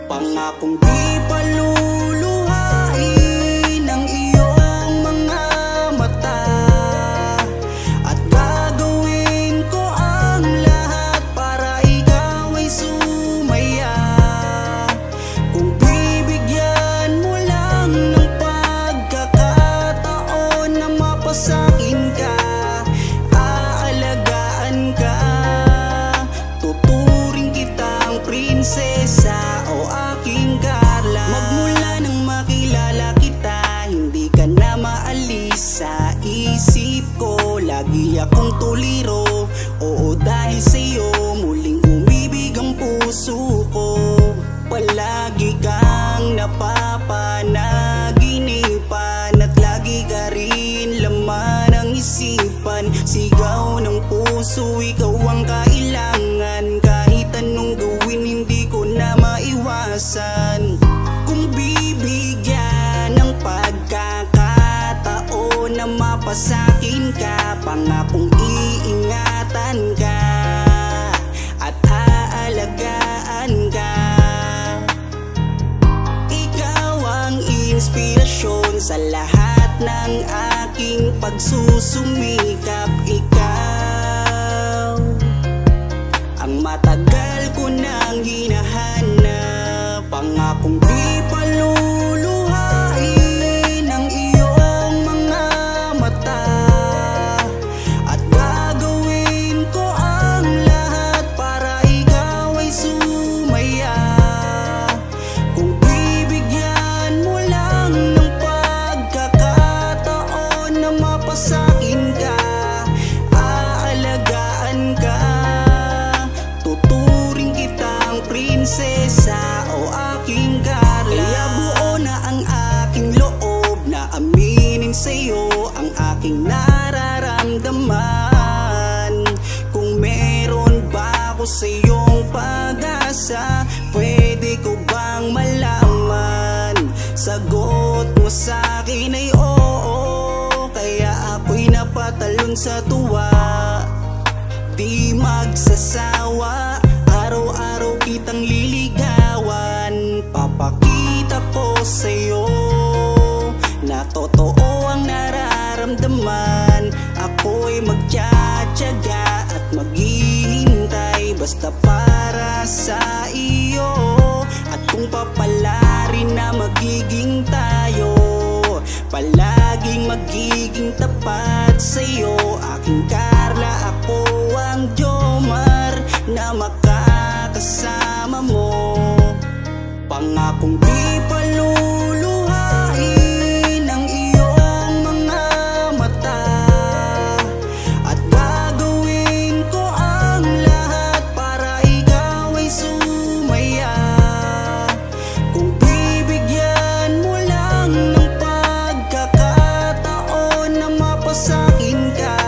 Pangakong di paluluhain ang iyong mga mata, at gagawin ko ang lahat para ikaw ay sumaya. Kung bibigyan mo lang ng pagkakataon na mapasakin ka, aalagaan ka, tuturing kitang prinsesa o aking Carla. Magmula nang makilala kita, hindi ka na maalis sa isip ko. Lagi akong tuliro, oo dahil sa'yo muling umibig ang puso ko. Palagi kang napapanaginipan at lagi ka rin laman ng isipan. Sigaw ng puso, ikaw ang kailangan. Kahit anong gawin, hindi ko na maiwasan. Kung bibigyan ng pagkakataon na mapasakin ka, pangakong iingatan ka at aalagaan ka. Ikaw ang inspirasyon sa lahat ng aking pagsusumikap. Ikaw ang matagal ko nang hinahanap. Pangakong di paluluhain ang iyong mga mata, at gagawin ko ang lahat para ikaw ay sumaya. Kung bibigyan mo lang ng pagkakataon na mapasakin ka, aalagaan ka, tuturing kitang prinsesa o aking Carla. Kaya buo na ang aking loob na aminin sa'yo ang aking nararamdaman. Kung meron ba ako sa'yong pag-asa, pwede ko bang malaman? Sagot mo sa'kin ay oo, kaya ako'y napatalon sa tuwa. Di magsasawa, araw-araw kitang liligawan. Papakita ko sa'yo na totoo ang nararamdaman. Ako'y magtsatsaga at maghihintay basta para sa iyo. At kung papalarin na magiging tayo, palaging magiging tapat sa'yo, aking Carla. Ako ang Jomar na makakasama mo. Pangakong di paluluhain ang iyong mga mata, at gagawin ko ang lahat para ikaw ay sumaya. Kung bibigyan mo lang ng pagkakataon na mapasakin ka,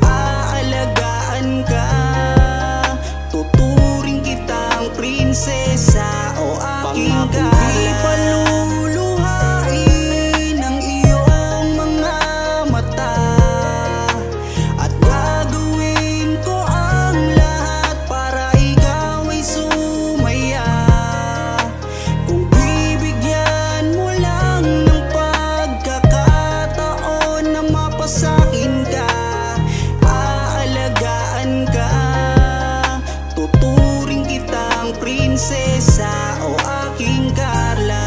aalagaan ka, tuturing kitang prinsesa o aking Carla. Di paluluhain ang iyong mga mata, at gagawin ko ang lahat para ikaw ay sumaya. Kung bibigyan mo lang ng pagkakataon na mapasakin ka, aalagaan ka, tuturing kitang prinsesa o aking Carla.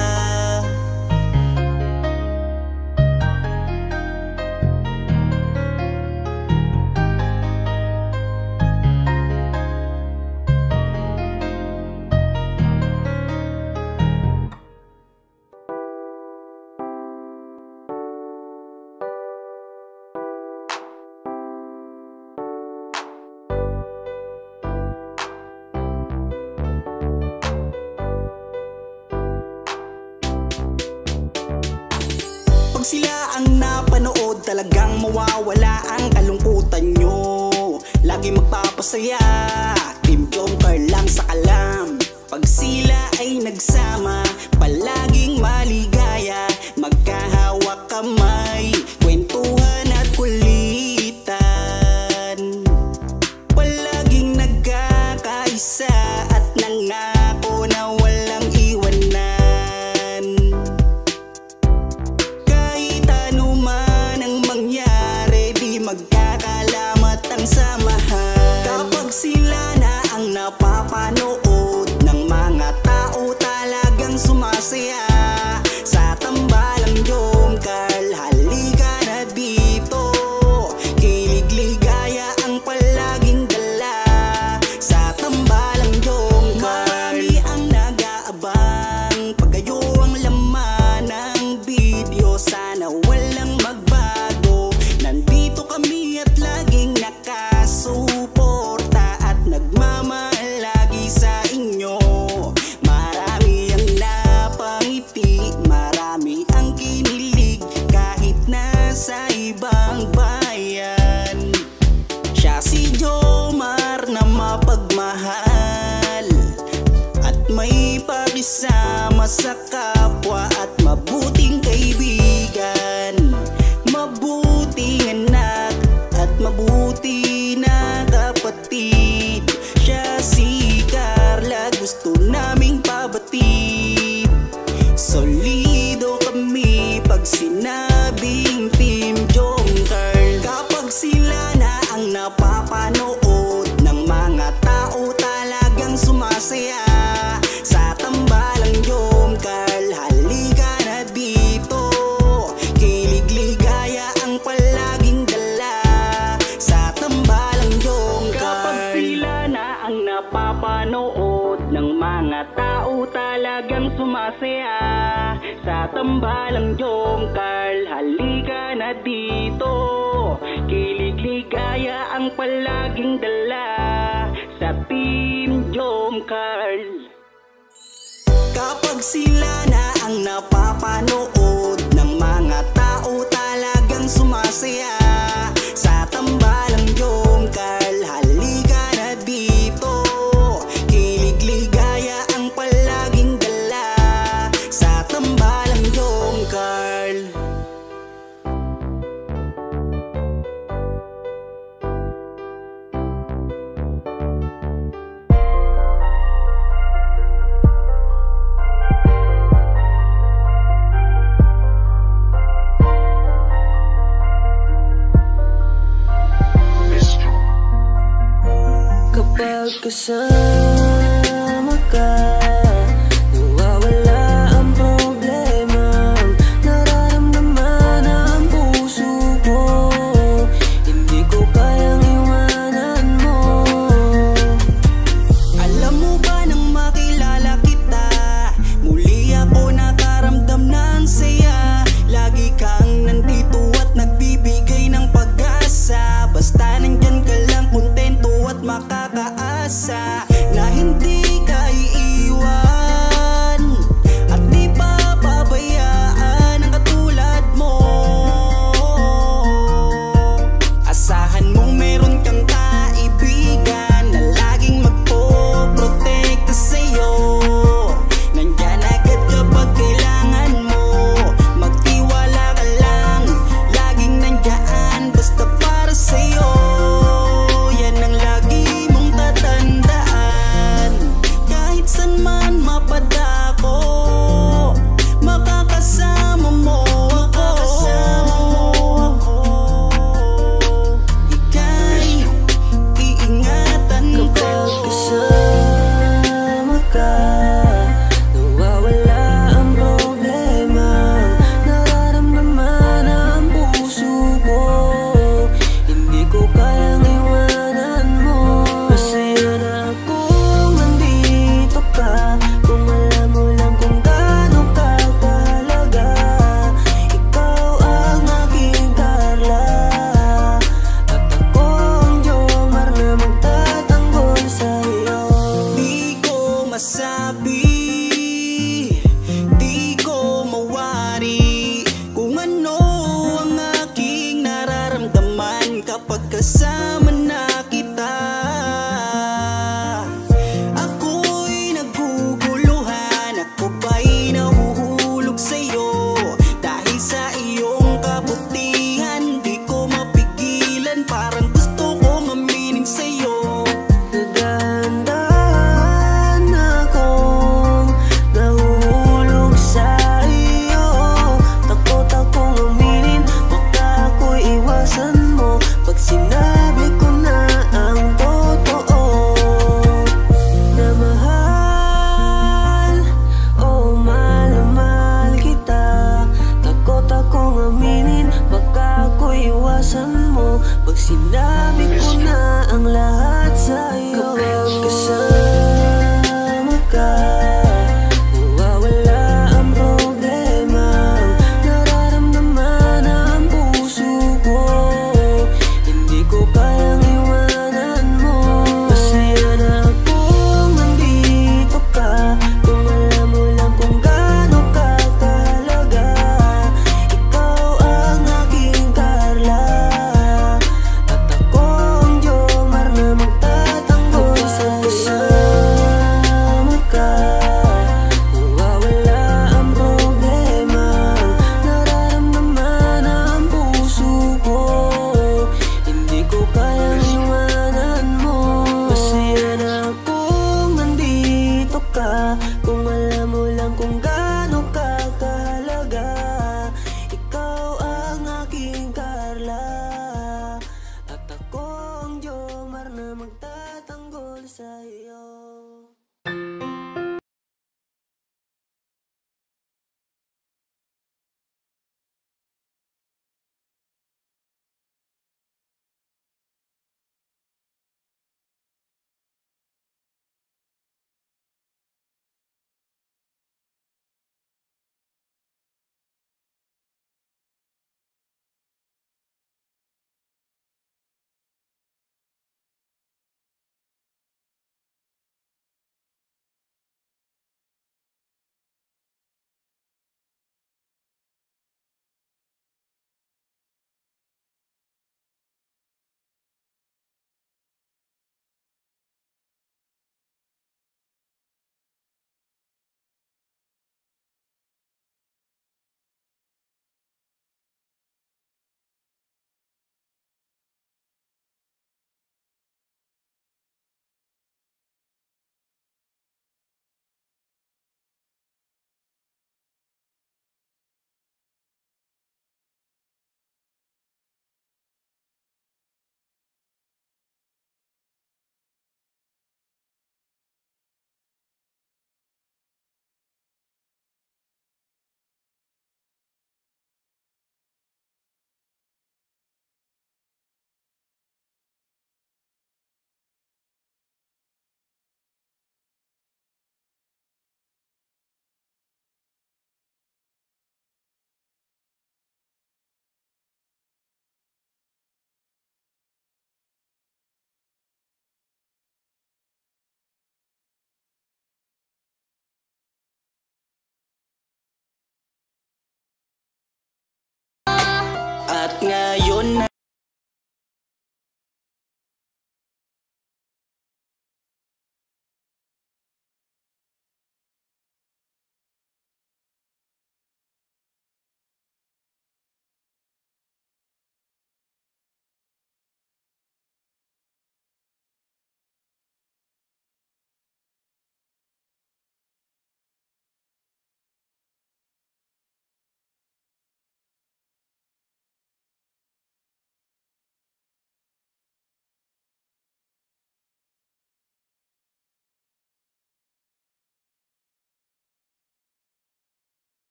Pag sila ang napanood, talagang mawawala ang kalungkutan nyo. Lagi magpapasaya, Team Jomcar lang sa kalam. Pag sila ay nagsama, palaging maligaya, magkahawak kamay, kwentuhan at kulitan. Palaging nagkakaisa at nangako pakisama sa kapwa at mabuting kaibigan, mabuting anak at mabuti na kapatid. Siya si Carla, gusto naming pabatid. Solido kami pag sinabing Team Jomcarl. Kapag sila na ang napapanood ng mga tao talagang sumasaya sa tambalang Jomcarl. Halika na dito, kilig ligaya ang palaging dala sa tambalang Jomcarl. Kapag sila na ang napapanood ng mga tao talagang sumasaya sa tambalang Jomcarl. Halika na dito, kilig ligaya ang palaging dala sa Team Jomcarl. Kapag sila na ang napapanood ng mga tao talagang sumasaya sa tambalang Jomcarl. Halika na dito, kilig ligaya ang palaging dala sa tambalang Jomcarl.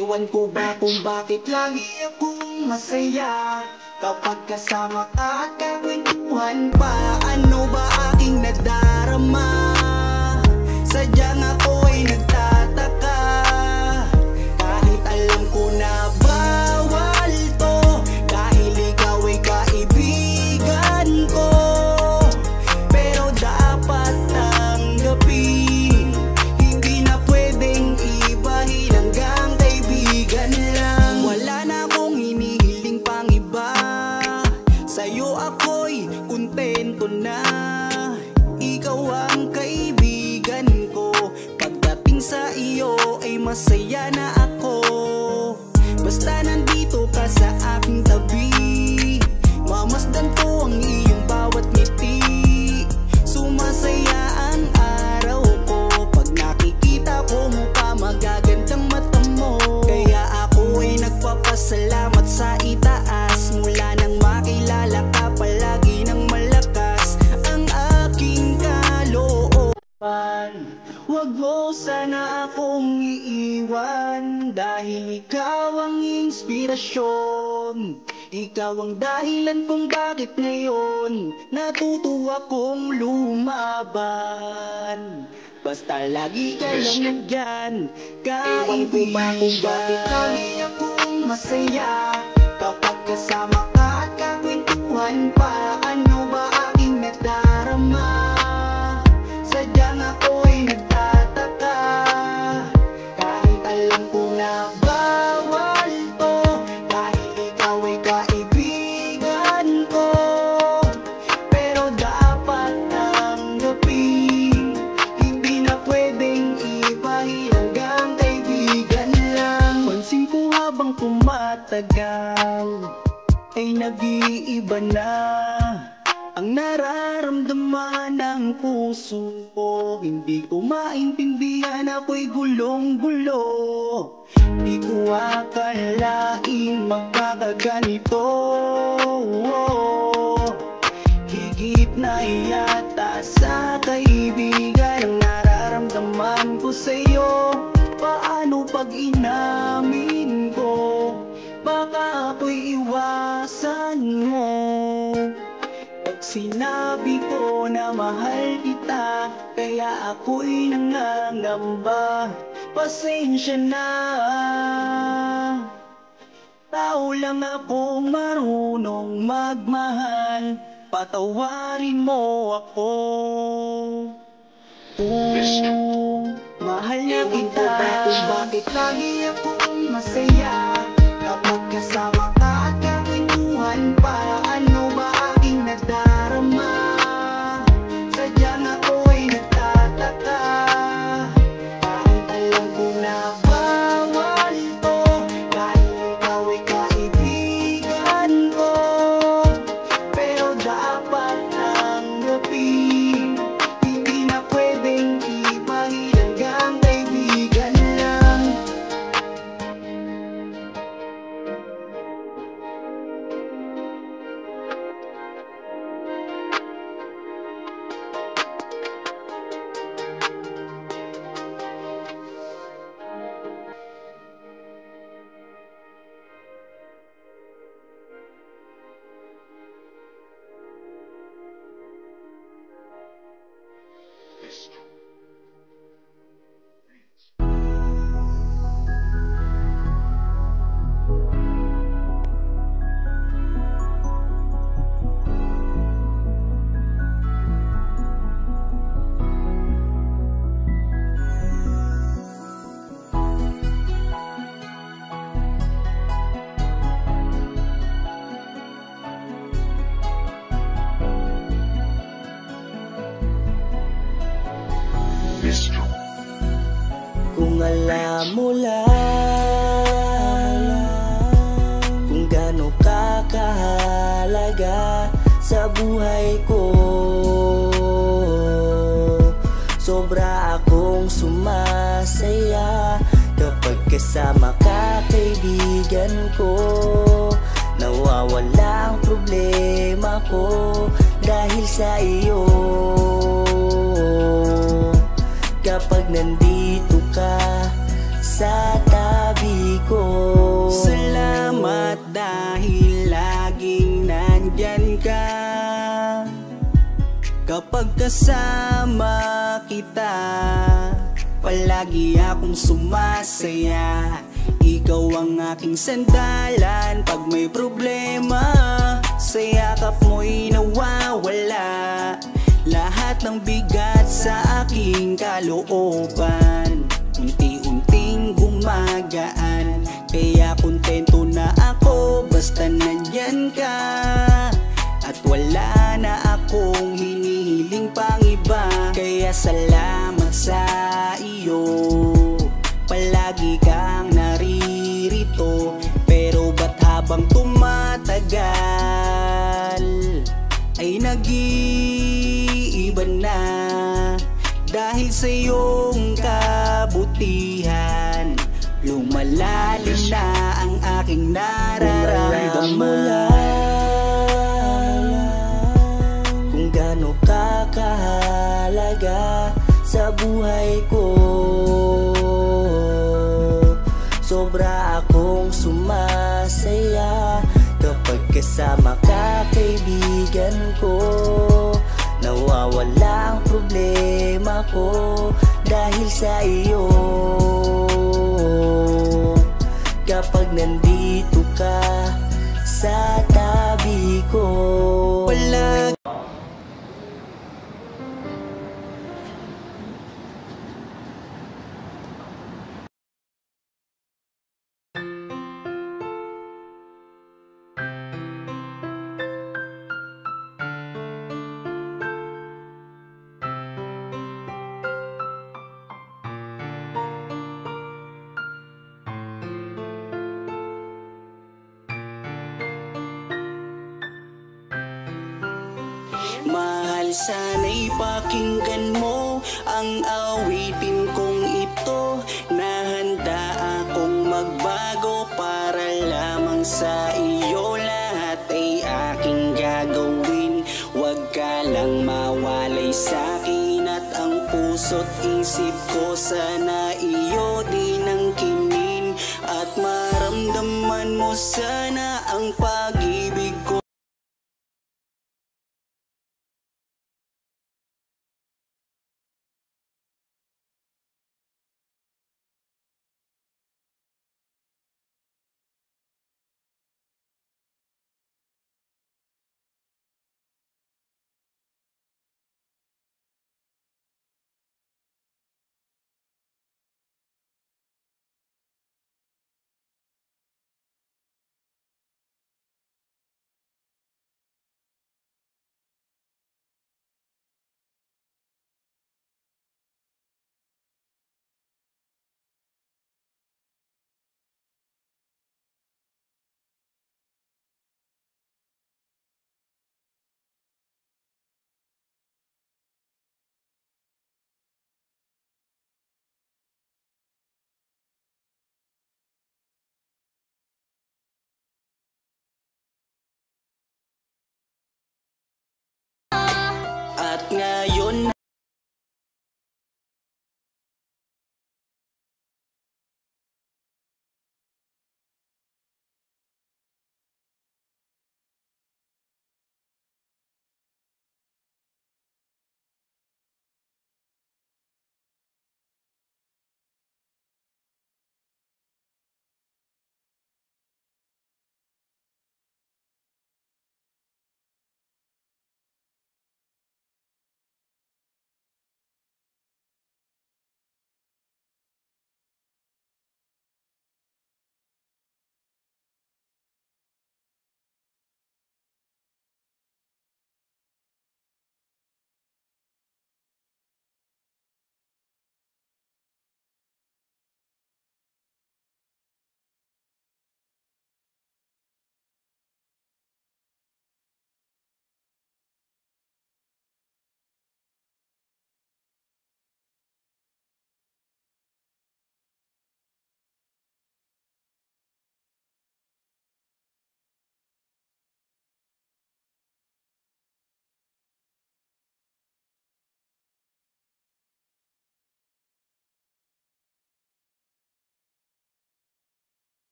Ewan ko ba kung bakit lagi akong masaya kapag kasama ka at kakwentuhan pa. Ano ba aking nadarama? Sadyang ako ay nagtataka, kahit alam ko na bawal to, dahil ikaw ay kaibigan ko. Pero dapat tanggapin, hindi na pwedeng ibahin, hanggang kaibigan lang. Wala na akong hinihiling pang iba, sa'yo ako'y kontento na. Ikaw ang kaibigan ko, pagdating sa iyo ay masaya na ako. Basta nandito ka sa aking tabi, mamasdan ko ang iyong bawat ngiti. Sumasaya ang araw ko pag nakikita ko mukha, magagandang mata mo. Kaya ako ay nagpapasalamat sa itaas, mula nang makilala ka palagi nang malakas ang aking kalooban. Huwag mo sana akong iiwan, dahil ikaw ang inspirasyon. Ikaw ang dahilan kung bakit ngayon natuto akong lumaban. Basta lagi ka lang nandyan, Ewan ko ba kung bakit lagi akong masaya kapag kasama ka at kakwentuhan pa. Ano ba aking nadarama? Sadyang ako ay nagtataka, kahit alam ko na bawal to, dahil ikaw ay kaibigan ko. Pero dapat tanggapin, hindi na pwedeng ibahin, hanggang kaibigan lang. Pansin ko habang tumatagal ay nag-iiba na ang nararamdaman ng puso ko. Hindi ko maintindihan, ako'y gulong-gulo. Di ko akalain magkakaganito. Higit na yata sa kaibigan ang nararamdaman ko sa'yo. Paano pag inamin ko? Baka ako'y iwasan mo. Sinabi ko na mahal kita, kaya ako'y nangangamba. Pasensya na, tao lang ako, marunong magmahal. Patawarin mo ako. Mahal na kita. Ewan ko ba kung bakit lagi akong masaya kapag kasama ka at kakwentuhan pa. Ano ba aking nadarama? Sadyang ako ay nagtataka, kahit alam ko na bawal to, dahil ikaw ay kaibigan ko. Pero dapat tanggapin, hindi na pwedeng ibahin, hanggang kaibigan lang. Kung alam mo lang kung gaano ka kahalaga sa buhay ko, sobra akong sumasaya kapag kasama ka, kaibigan ko. Nawawala ang problema ko dahil sa iyo. Kapag nandito ka sa tabi ko, Kapag kasama kita, palagi akong sumasaya. Ikaw ang aking sandalan pag may problema. Sa yakap mo'y nawawala lahat ng bigat sa aking kalooban. Unti-unting gumagaan, kaya kontento na ako basta nandyan ka. At wala na akong hinihiling pang iba. Kaya salamat sa iyo, palagi kang naririto. Pero ba't habang tumatagal ay nag-iiba na? Dahil sa iyong kabutihan, lumalalim na ang aking nararamdaman. Kung gaano ka kahalaga sa buhay ko, sobra akong sumasaya kapag kasama ka, kaibigan ko. Nawawala ang problema ko dahil sa iyo. Kapag nandito ka sa tabi ko, palagi mahal, sana'y pakinggan mo ang awitin kong ito. Nahanda akong magbago para lamang sa iyo. Lahat ay aking gagawin, huwag ka lang mawalay sa'kin. At ang puso't isip ko sana iyo din ang kinin. At maramdaman mo sana ang pag-ibig ko.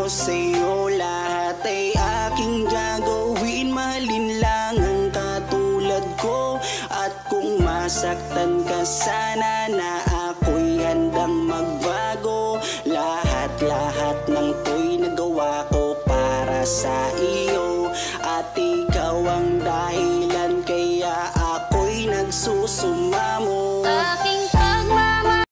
ko sa'yo, lahat ay aking gagawin. Mahalin lang ang katulad ko. At kung masaktan ka sana, na ako'y handang magbago. Lahat ng to'y nagawa ko para sa iyo. At ikaw ang dahilan kaya ako'y nagsusumamo. Aking pagmamahal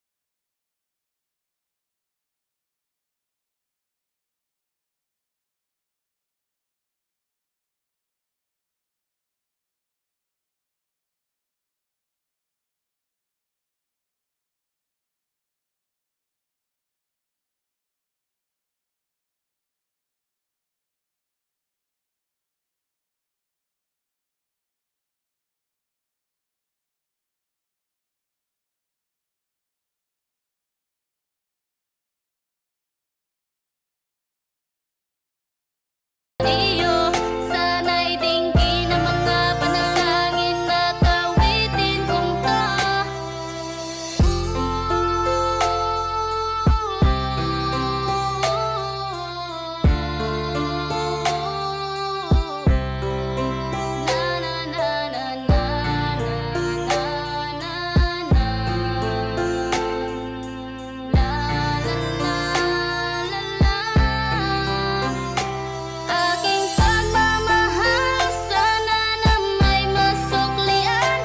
iyo, sana'y dinggin ang mga panalangin at awitin kong to. Aking pagmamahal sana na may masuklian.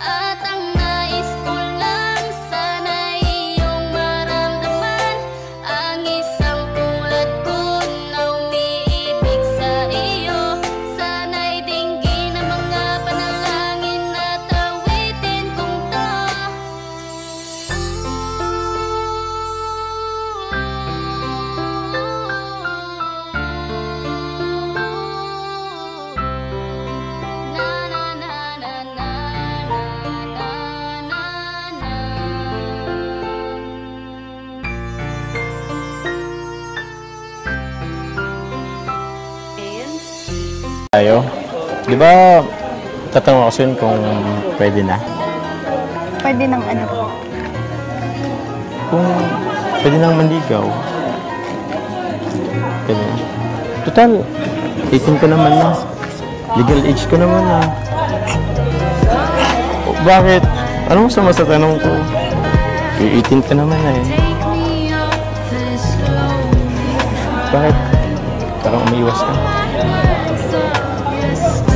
At ang nais ko lang sana iyong maramdaman. Ang isang tulad ko na umiibig sa iyo. Sana'y dinggin ang mga panalangin at awitin kong to. Tayo. Di ba tatanong ako sa'yo kung pwede na? Pwede ng ano po? Kung pwede nang manligaw. Pwede na. Total, 18 ko naman na. Legal age ko naman na. O, bakit? Anong masama sa tanong ko? 18 ka naman na eh. Bakit? Parang umiiwas ka.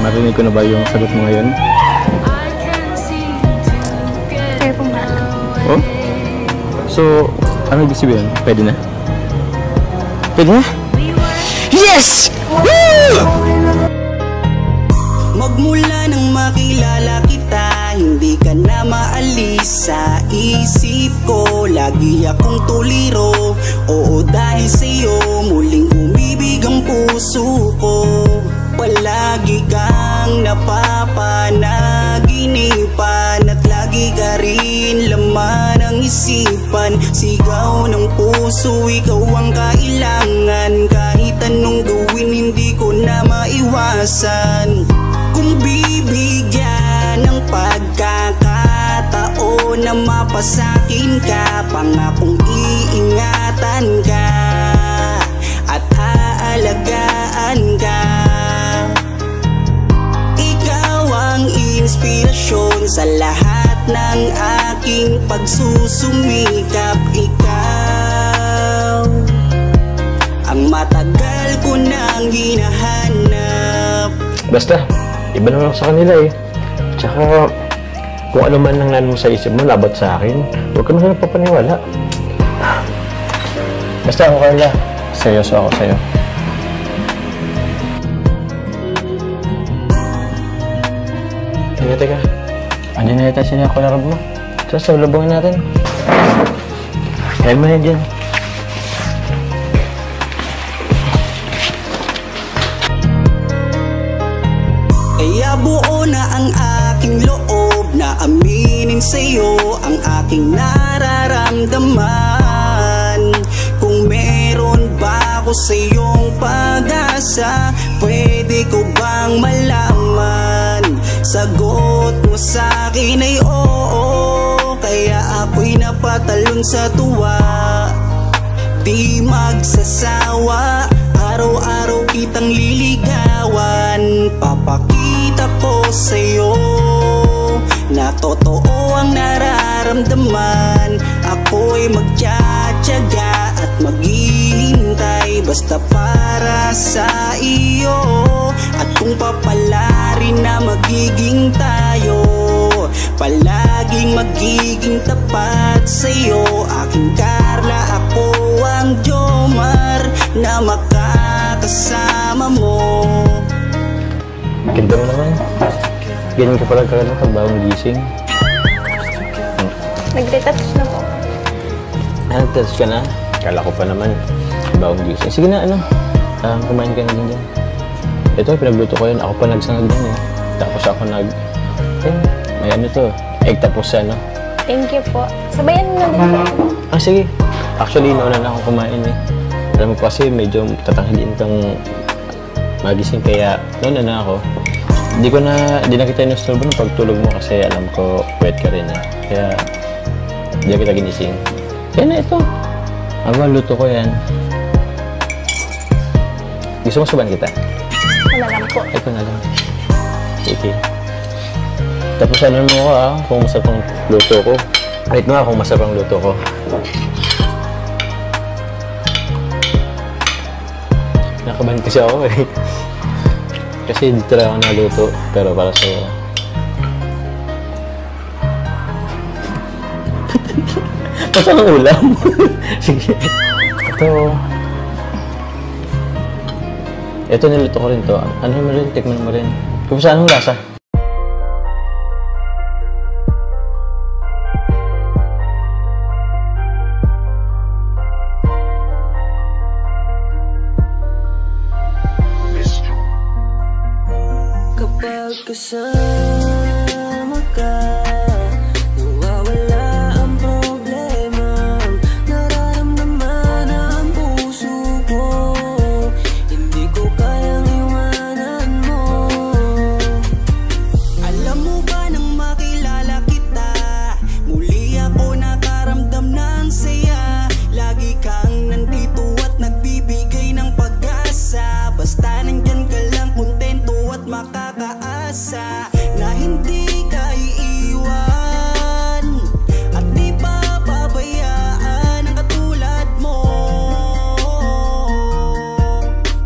Marinig ko na ba yung sagot mo ngayon? Kayo pong bahala. Oh? So, ano ibig sabihin? Pwede na? Pwede na? Yes! Woo! Magmula nang makilala kita, hindi ka na maalis sa isip ko. Lagi akong tuliro, oo dahil sa'yo muling umibig ang puso ko. Palagi kang napapanaginipan at lagi ka rin laman ng isipan. Sigaw ng puso, ikaw ang kailangan. Kahit anong gawin, hindi ko na maiwasan. Kung bibigyan ng pagkakataon na mapasakin ka, pangakong iingatan ka at aalagaan ka. Ikaw ang inspirasyon sa lahat ng aking pagsusumikap. Ikaw ang matagal ko nang hinahanap. Basta, iba naman ako sa kanila eh. Tsaka, kung ano man ang nan mo sa isip mo, labat sa akin, huwag ka naman nagpapaniwala. Basta ako, Carla. Seryoso ako sa'yo. Teka. Andiyan na yata sila kolarab mo. So, labungin natin. Kaya mo na dyan. Kaya buo na ang aking loob na aminin sa'yo ang aking nararamdaman. Kung meron ba ako sa'yong pag-asa, pwede ko bang malaman? Sagot mo sa'kin ay oo, kaya ako'y napatalon sa tuwa. Di magsasawa araw-araw kitang liligawan. Papakita ko sa'yo na totoo ang nararamdaman. Ako'y magtsatsaga at maghihintay basta para sa iyo. At kung papalarin na magiging tayo, palaging magiging tapat sa'yo. Aking Carla, ako ang Jomar na makakasama mo. Ganda mo naman. Ganyan ka pala pag bagong gising. Nagretouch na po. Nag-touch ka na? Kala ko pa naman. Bagong gising. Sige na, kumain ka na din dyan. Ito, pinagluto ko yun. Ako pa nagsangag din eh. Tapos ako may ano to, egg tapos Thank you po. Sabayan mo na din po. Sige. Actually, nauna na ako kumain eh. Alam mo kasi medyo tatanghaliin kang magising kaya nauna na ako. Di na kita inusturbo ng pagtulog mo kasi alam ko wet ka rin eh. Kaya di na kita ginising. Kaya na ito. Luto ko yan. Gusto mo suban kita? Ito na lang po. Ito na lang. Okay. Tapos ano mo ko kung masarap ang luto ko. Kahit mo kung masarap ang luto ko. Nakabahan kasi ako eh. Kasi hindi talaga ako naluto. Pero para sa'yo. Pasok ang ulam. Sige. Ito niluto ko rin to. Ano mo rin? Tikman mo rin. Kung saan mo lasa? Kapag kasama ka, nawawala ang problema. Nararamdaman ang puso ko, hindi ko kayang iwanan mo. Alam mo ba nang makilala kita, muli ako nakaramdam ng saya. Lagi kang nandito at nagbibigay ng pag-asa. Basta nandyan ka lang, kontento at makakaasa na hindi ka iiwan at di pa pabayaan ang katulad mo.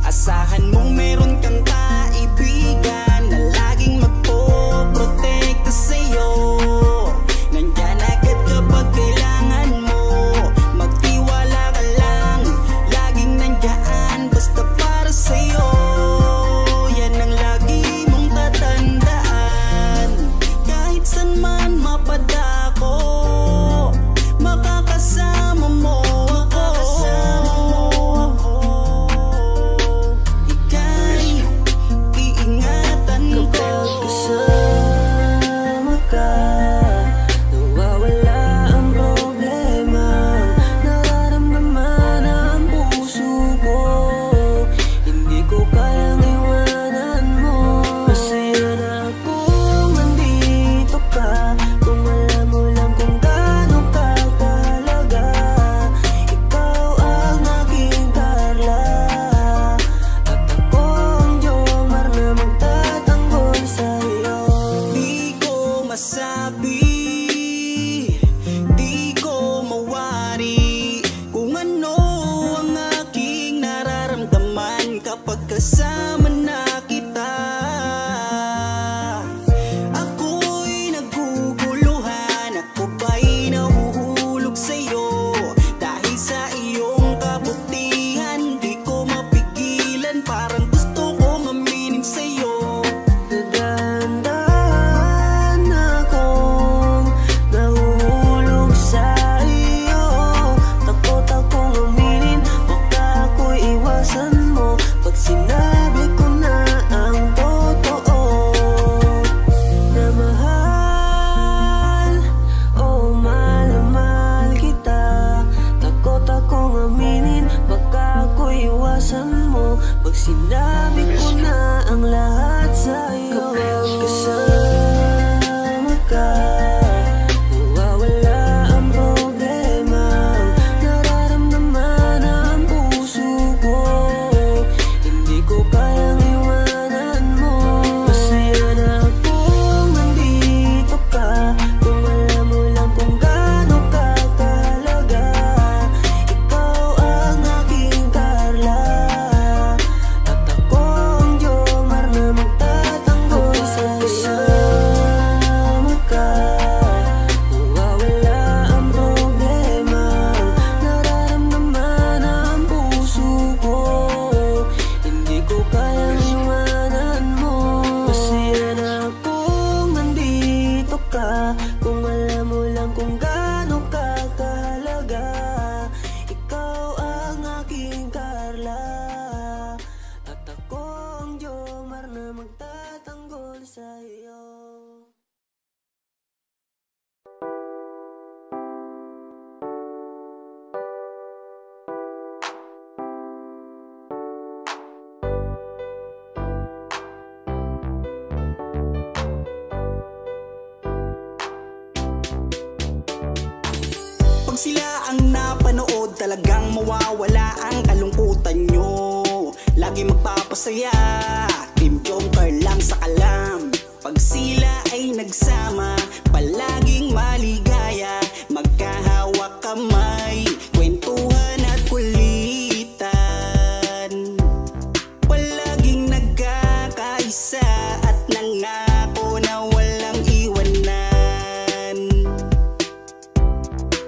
Asahan mong meron kang kaibigan na laging magpoprotekta sa'yo. Nandyan agad kapag kailangan mo, magtiwala ka lang, laging nandyan basta para sa'yo. Yan ang lagi mong tatandaan. Kahit saan man mapadako, makakasama mo ako. Ika'y iingatan ko. Kapag kasama ka, nawawala ang problema. Nararamdaman ang puso ko, hindi ko kayang iwanan mo. Masaya na ako nandito ka, kung alam mo lang kung gaano ka kahalaga. Ikaw ang aking Carla, at ako ang Jomar na magtatanggol sa'yo. Di ko masabi, di ko mawari kung ano ang aking nararamdaman kapag kasama na kita. Ako'y naguguluhan, ako ba'y nahuhulog sa'yo? Dahil sa iyong kabutihan, di ko mapigilan, parang gusto kong aminin sa'yo. Dahan-dahan akong nahuhulog sa iyo. Takot akong aminin, baka ako'y iwasan mo pag sinabi ko na ang totoo. Na mahal, oh mahal na mahal kita. Takot akong aminin, baka ako'y iwasan mo pag sinabi ko na ang lahat sa'yo. Kapag kasama ka, nawawala ang problema. Nararamdaman ang puso ko, sila ang napanood, talagang mawawala ang kalungkutan nyo. Lagi magpapasaya, Team Joker lang sa kalam. Pag sila ay nagsama, palaging maligaya, magkahawak kamay, kwentuhan at kulitan. Palaging nagkakaisa at nangako na walang iwanan.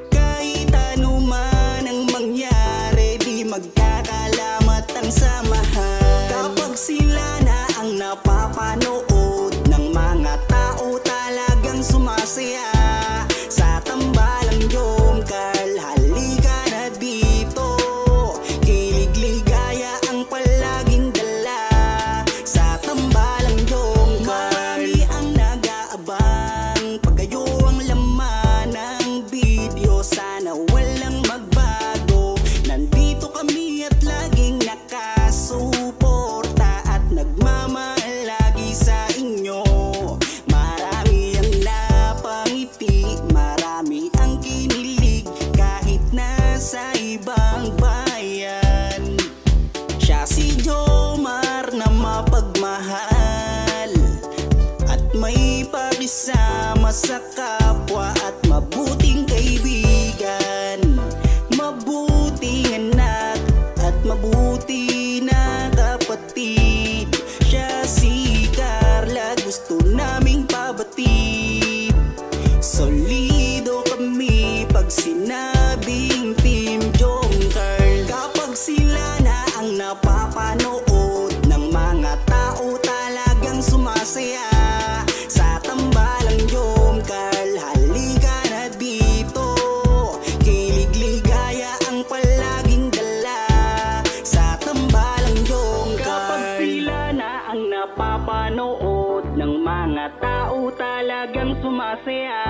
Kahit ano man ang mangyari, di magkakalamat ang samahan. Kapag sila na ang napapanood ng mga tao, talagang sumasaya sa tambalang Jomcar. Halika na dito, kilig-ligaya ang palaging dala sa tambalang Jomcar. Marami ang nag-aabang pag kayo ang laman ng video, sana walang magbago. Nandito kami at laging nakasuporta at nagmamahal lagi sa inyo. Marami ang napangiti, marami ang kinilig kahit nasa ibang bayan. Siya si Jomar na mapagmahal at may pakisama sa kapwa at mabuting kaibigan, mabuting anak at mabuti na kapatid. Siya si Carla, gusto naming pabatid. Solido kami pag sinabing Team Joker. Kapag sila na ang napapanood ng mga tao, talagang sumasaya sa tambalang Jomcar. Halika na dito, kilig-ligaya ang palaging dala sa tambalang Jomcar. Kapag sila na ang napapanood ng mga tao, talagang sumasaya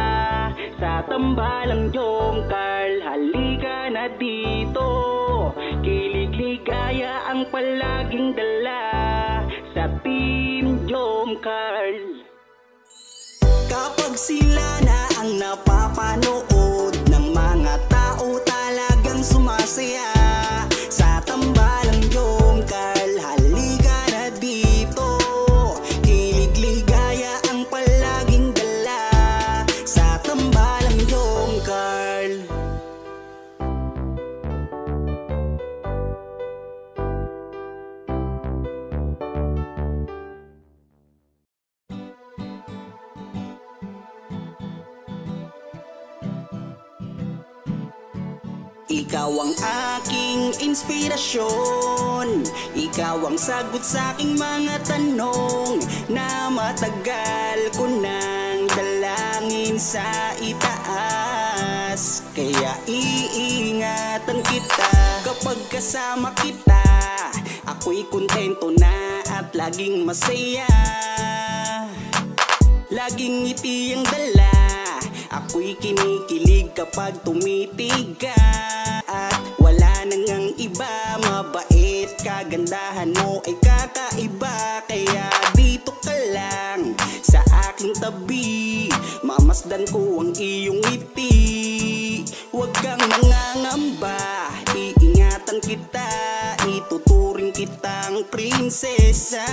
sa tambalang Jomcar. Halika na dito, kilig-ligaya ang palaging dala sa Team Jomcar. Kapag sila na ang napapanood ng mga tao, talagang sumasaya sa tambalang Jomcar. Halika na dito, kilig-ligaya ang palaging dala sa tambalang Jomcar. Ikaw ang aking inspirasyon, ikaw ang sagot sa aking mga tanong na matagal ko nang dalangin sa itaas. Kaya iingatan kita kapag kasama kita, ako'y kontento na at laging masaya. Laging ngiti ang dala, ako'y kinikilig kapag tumitig ka. At wala nang ang iba, mabait, kagandahan mo ay kakaiba. Kaya dito ka lang sa aking tabi, mamasdan ko ang iyong ngiti. Huwag kang mangangamba, iingatan kita, ituturing kitang prinsesa.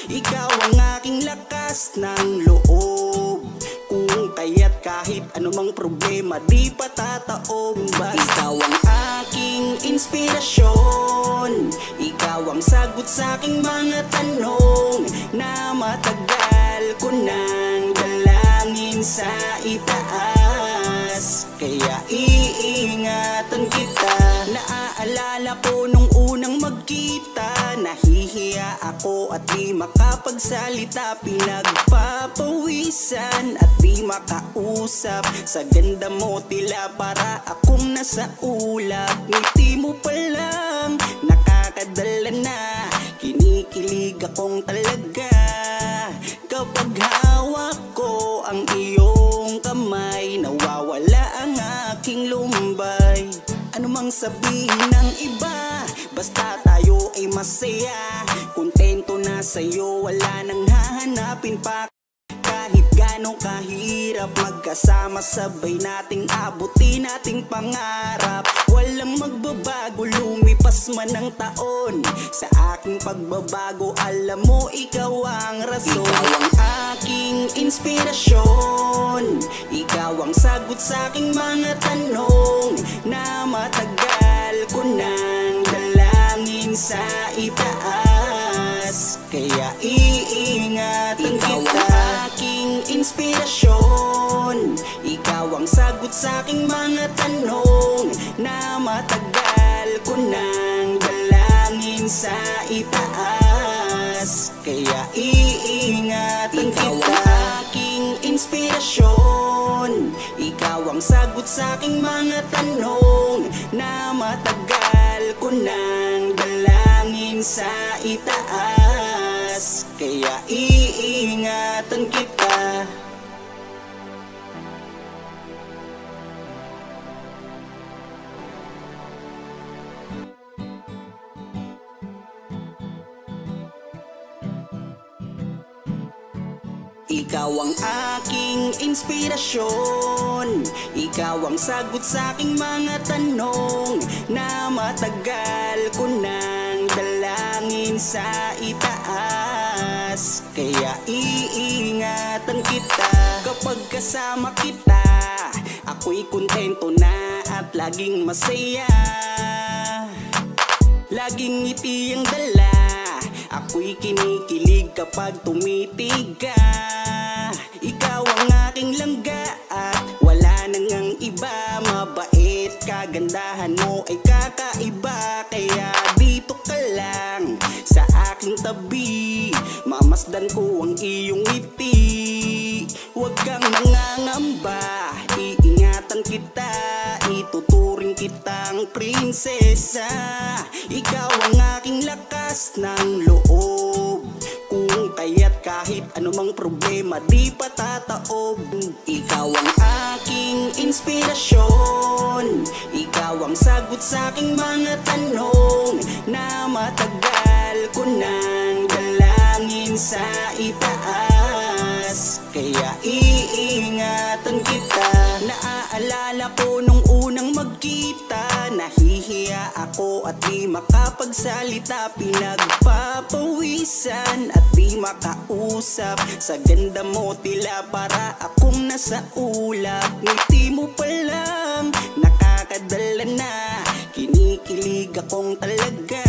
Ikaw ang aking lakas ng loob, kung kaya't kahit anumang problema di patataob. Ikaw ang aking inspirasyon, ikaw ang sagot sa aking mga tanong na matagal ko nang dalangin sa itaas. Kaya iingatan kita. Naaalala ko nung unang magkita, nahihiya ako at di makapagsalita, pinagpapawisan at di makausap. Sa ganda mo tila para akong nasa ulap, ngiti mo pa lang nakakadala na, kinikilig akong talaga. Kapag hawak ko ang iyong kamay, nawawala ang aking lumbay. Ano mang sabihin ng iba, basta tayo ay masaya. Kontento na sa'yo, wala nang hahanapin pa. Kahit gaano kahirap magkasama, sabay nating abutin ating pangarap. Walang magbabago, lumipas man ang taon. Sa aking pagbabago, alam mo ikaw ang rason. Ikaw ang aking inspirasyon, ikaw ang sagot sa aking mga tanong na matagal ko nang dalangin sa itaas. Kaya iingatan kita. Ikaw ang aking inspirasyon, ikaw ang sagot sa aking mga tanong na matagal ko nang dalangin sa itaas. Kaya iingatan kita. Ikaw ang aking inspirasyon, ikaw ang sagot sa aking mga tanong na matagal ko nang dalangin sa itaas. Kaya iingatan kita. Ikaw ang aking inspirasyon, ikaw ang sagot sa aking mga tanong na matagal ko nang dalangin sa itaas. Kaya iingatan kita. Kapag kasama kita, ako'y kontento na at laging masaya. Laging ngiti ang dala, ako'y kinikilig kapag tumitig ka. Ikaw ang aking langga at wala nang ang iba. Mabait, kagandahan mo ay kakaiba. Kaya dito ka lang sa aking tabi, mamasdan ko ang iyong ngiti. Huwag kang mangangamba, iingatan kita, ituturing kitang prinsesa. Ikaw ang aking lakas ng loob, kung kaya't kahit anumang problema di patataob. Ikaw ang aking inspirasyon, ikaw ang sagot sa aking mga tanong na matagal ko nang dalangin sa itaas. Kaya iingatan kita. Naaalala ko nung unang magkita, nahihiya ako at di makapagsalita. Pinagpapawisan at di makausap. Sa ganda mo tila para akong nasa ulap. Ngiti mo pa lang nakakadala na, kinikilig akong talaga.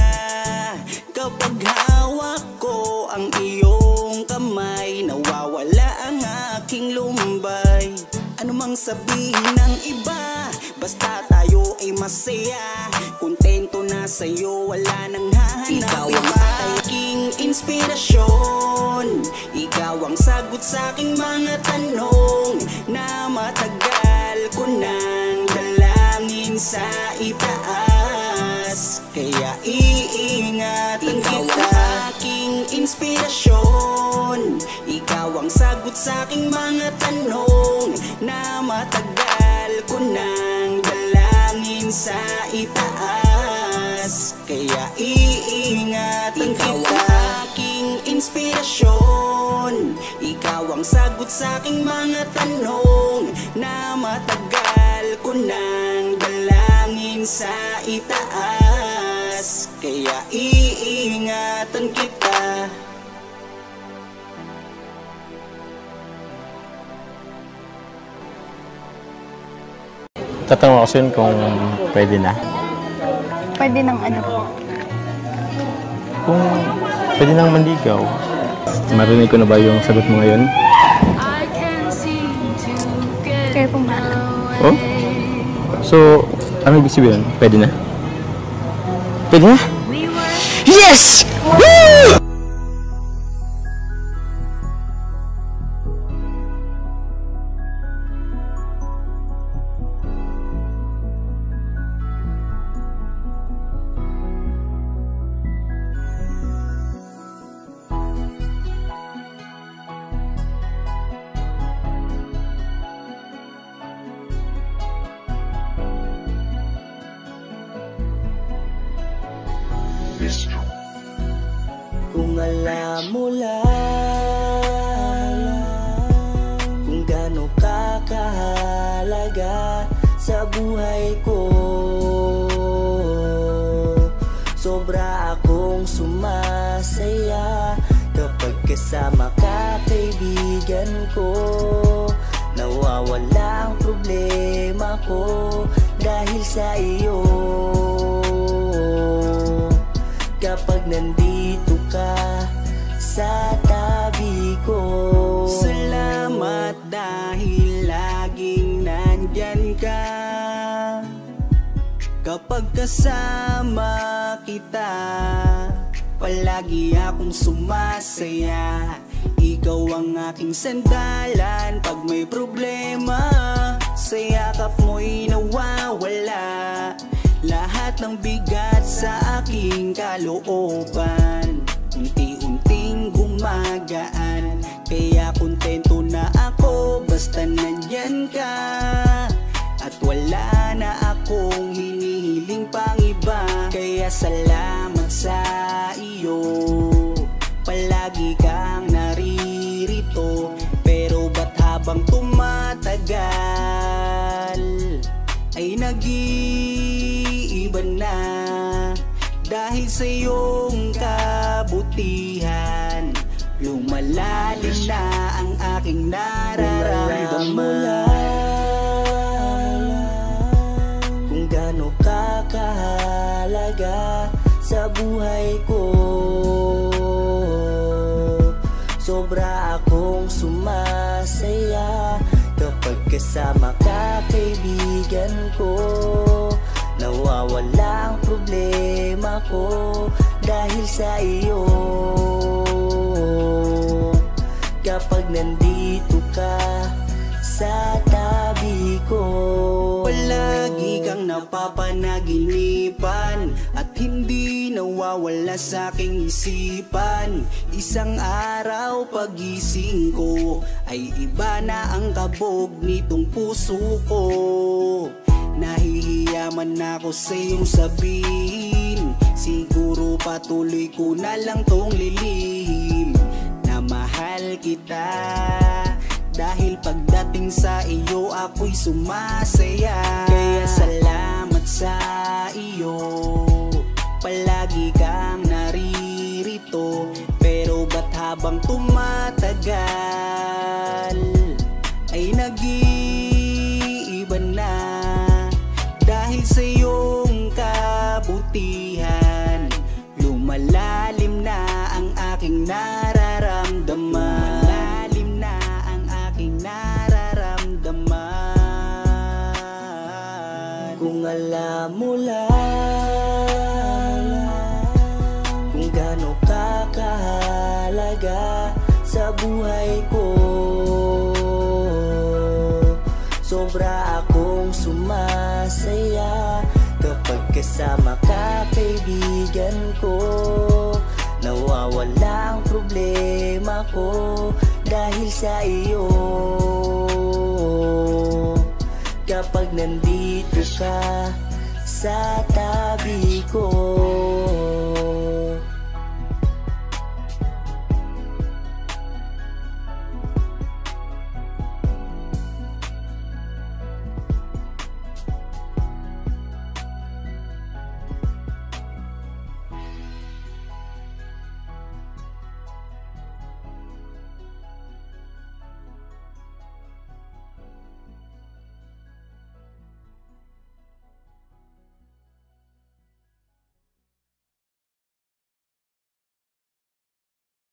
Kapag hawak ko ang iyong kamay, nawawala ang aking lumbay. Ano mang sabihin ng iba, basta tayo ay masaya. Kontento na sa'yo, wala nang hahanap. Ikaw ang aking inspirasyon, ikaw ang sagot sa aking mga tanong na matagal ko nang dalangin sa itaas. Kaya iingatan kita. Ikaw ang aking inspirasyon, ikaw ang sagot sa aking mga tanong na matagal ko nang dalangin sa itaas. Kaya iingatan kita. Ikaw ang aking inspirasyon, ikaw ang sagot sa aking mga tanong na matagal ko nang dalangin sa itaas. Kaya iingatan kita. Tatanong ako sa'yo kung pwede na. Pwede ng ano po? Kung pwede nang manligaw. Marinig ko na ba yung sagot mo ngayon? Kaya po nga. Oh? So, ano ibig sabihin? Pwede na? Pwede na? Yes! Woo! Kung alam mo lang buhay ko. Sobra akong sumasaya kapag kasama ka, kaibigan ko. Nawawala ang problema ko dahil sa iyo. Kapag nandito ka sa tabi ko. Salamat dahil laging nandyan ka. Kapag kasama kita, palagi akong sumasaya. Ikaw ang aking sandalan pag may problema. Sa yakap mo'y nawawala lahat ng bigat sa aking kalooban. Unti-unting gumagaan, kaya kontento na ako basta nandyan ka. At wala na akong hinihiling pang iba. Kaya salamat sa iyo, palagi kang naririto. Pero ba't habang tumatagal ay nag-iiba na? Dahil sa iyong kabutihan, lumalalim na ang aking nararamdaman. Kung gaano ka kahalaga sa buhay ko. Sobra akong sumasaya kapag kasama ka, kaibigan ko. Nawawala ang problema ko dahil sa iyo. Kapag nandito ka sa tabi ko. Palagi kang napapanaginipan at hindi nawawala sa aking isipan. Isang araw pagising ko ay iba na ang kabog nitong puso ko. Nahihiya man ako sa iyong sabihin, siguro patuloy ko na lang tong lilihim na mahal kita. Dahil pagdating sa iyo ako'y sumasaya. Kaya salamat sa iyo, palagi kang naririto. Pero ba't habang tumatagal ay nag-iiba na? Dahil sa iyong kabutihan, lumalalim na ang aking nararamdaman. Lumalalim na ang aking nararamdaman. Kung alam mo lang kung gaano ka kahalaga sa buhay ko. Sobra akong sumasaya kapag kasama ka, kaibigan ko. Nawawala ang problema ko dahil sa iyo. Kapag nandito ka sa tabi ko.